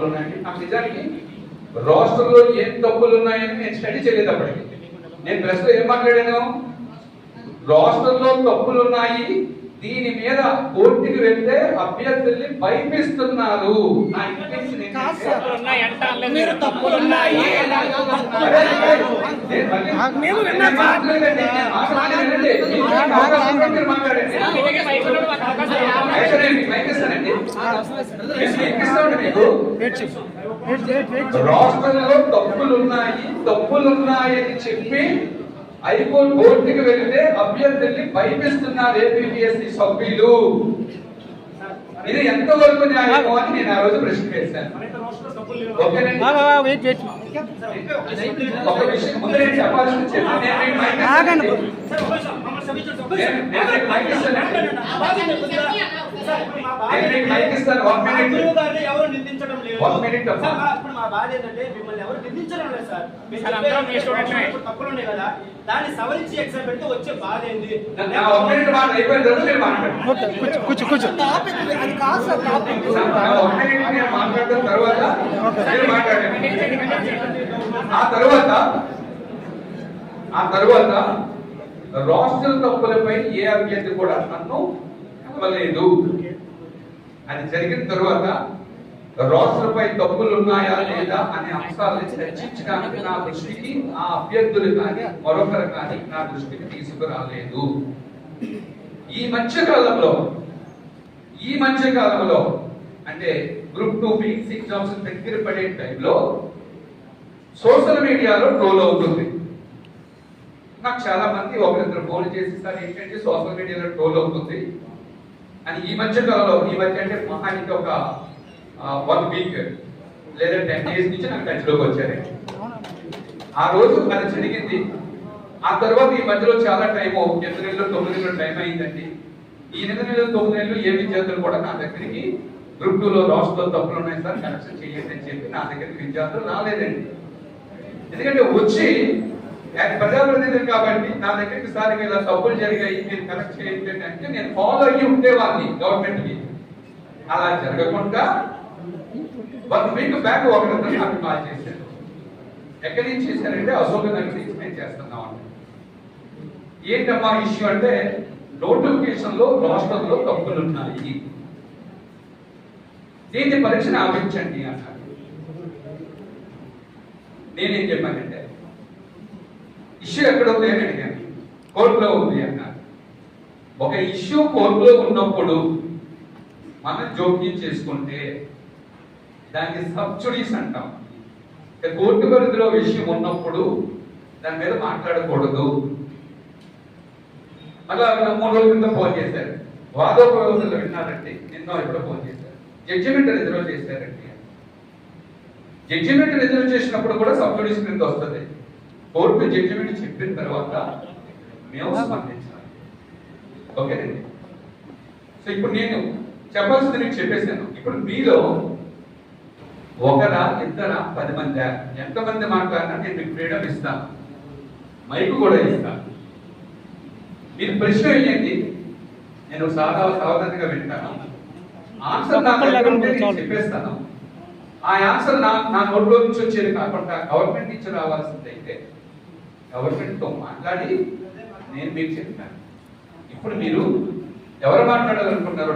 తప్పులు ఉన్నాయండి. నాకు నిజానికి రాష్ట్రంలో ఏం తప్పులు ఉన్నాయని నేను స్టడీ చేయలేదు. అప్పటికి నేను ప్రెస్ లో ఏం మాట్లాడాను, రాష్ట్రంలో తప్పులు ఉన్నాయి, దీని మీద కోర్టుకి వెళ్తే అభ్యర్థుల్ని భయపిస్తున్నారు. రాష్ట్రంలో తప్పులున్నాయని చెప్పి హైకోర్టు కోర్టుకి వెళ్తే అభ్యర్థుల్ని భయపిస్తున్నారు ఏపీఎస్సీ సభ్యులు. ఇది ఎంతవరకు న్యాయమో అని నేను ఆ రోజు ప్రశ్న వేశాను. ఒక విషయం ముందు నేను చెప్పాల్సింది దాన్ని సవరించి ఎగ్జామ్ పెడితే వచ్చే బాధ ఏంది? మాట్లాడడం తర్వాత ఆ తర్వాత రాష్ట్ర తప్పులపై ఏ అభ్యర్థి కూడా నన్ను కలవలేదు. అది జరిగిన తర్వాత రాష్ట్రపై తప్పులు ఉన్నాయా లేదా అనే అంశాలను చర్చించడానికి నా దృష్టికి ఆ అభ్యర్థులు కానీ మరొకరు కానీ నా దృష్టికి తీసుకురాలేదు. ఈ మధ్య కాలంలో అంటే గ్రూప్ 2 మెయిన్స్ ఎగ్జామ్స్ దగ్గర పడే టైంలో సోషల్ మీడియాలో ట్రోల్ అవుతుంది. నాకు చాలా మంది ఒకరిద్దరు ఫోన్ చేసి సార్ ఏంటంటే సోషల్ మీడియాలో ట్రోల్ అవుతుంది అని ఈ మధ్య అంటే మహానికి ఒక 1 వీక్ లేదా 10 days నుంచి నాకు టచ్లోకి వచ్చారు. ఆ రోజు అది జరిగింది. ఆ తర్వాత ఈ మధ్యలో చాలా టైం 8 నెలలు 9 నెలలు టైం అయిందండి. ఈ 8 నెలలు 9 నెలలు ఏ విద్యార్థులు కూడా నా దగ్గరికి గ్రూప్ 2లో రాష్ట్రంలో తప్పులు ఉన్నాయి సార్ కరెక్షన్ చేయండి అని చెప్పి నా దగ్గరికి విద్యార్థులు రాలేదండి. ఎందుకంటే వచ్చి ప్రజాప్రతినిధులు కాబట్టి నా దగ్గరికి సార్ ఇలా తప్పులు జరిగాయి మీరు కరెక్ట్ చేయండి అంటే నేను ఫాలో అయ్యి ఉండేవాడిని గవర్నమెంట్ కి. అలా జరగకుండా 1 వీక్ బ్యాక్ ఒకరితో నాకు కాల్ చేశారు. ఎక్కడి నుంచి చేశారంటే అశోక్ నగర్ నుంచి నేను చేస్తున్నాం అంటే ఏంటమ్మా ఇష్యూ అంటే నోటిఫికేషన్ లో రాష్ట్రంలో తప్పులు ఉన్నాయి, దీన్ని పరీక్షను ఆపించండి అన్నారు. నేనేం చెప్పానంటే ఇష్యూ ఎక్కడ ఉంది అని అడిగాను. కోర్టులో ఉంది అన్నారు. ఒక ఇష్యూ కోర్టులో ఉన్నప్పుడు మనం జోక్యం చేసుకుంటే దాన్ని సబ్జుడీస్ అంటాం. కోర్టు పరిధిలో విషయం ఉన్నప్పుడు దాని మీద మాట్లాడకూడదు. మళ్ళీ 3 రోజుల కింద ఫోన్ చేశారు, వాదోపవాదాలు విన్నారంటే నిన్న ఎప్పుడో ఫోన్ చేశారు, జడ్జిమెంట్ రిజర్వ్ చేశారండి. జడ్జిమెంట్ రిజర్వ్ చేసినప్పుడు కూడా సబ్జుడీస్ కింద వస్తుంది. కోర్టు జడ్జిమెంట్ చెప్పిన తర్వాత మేము స్పందించాలి. ఓకేనండి. సో ఇప్పుడు నేను చెప్పాల్సింది నేను చెప్పేశాను. ఇప్పుడు మీలో ఒకరా ఇద్దరా 10 మంది ఎంతమంది మాట్లాడినా నేను మీకు ఫ్రీడమ్ ఇస్తాను, మైకు కూడా ఇస్తాను. మీరు ప్రశ్న వేయండి, నేను సావధానంగా వింటాను. ఆన్సర్ నేను చెప్పేస్తాను. ఆ ఆన్సర్ నా నోట్లో నుంచి వచ్చేది కాకుండా గవర్నమెంట్ నుంచి రావాల్సిందైతే గవర్నమెంట్తో మాట్లాడి నేను మీకు చెప్తాను. ఇప్పుడు మీరు ఎవరు మాట్లాడాలనుకుంటారో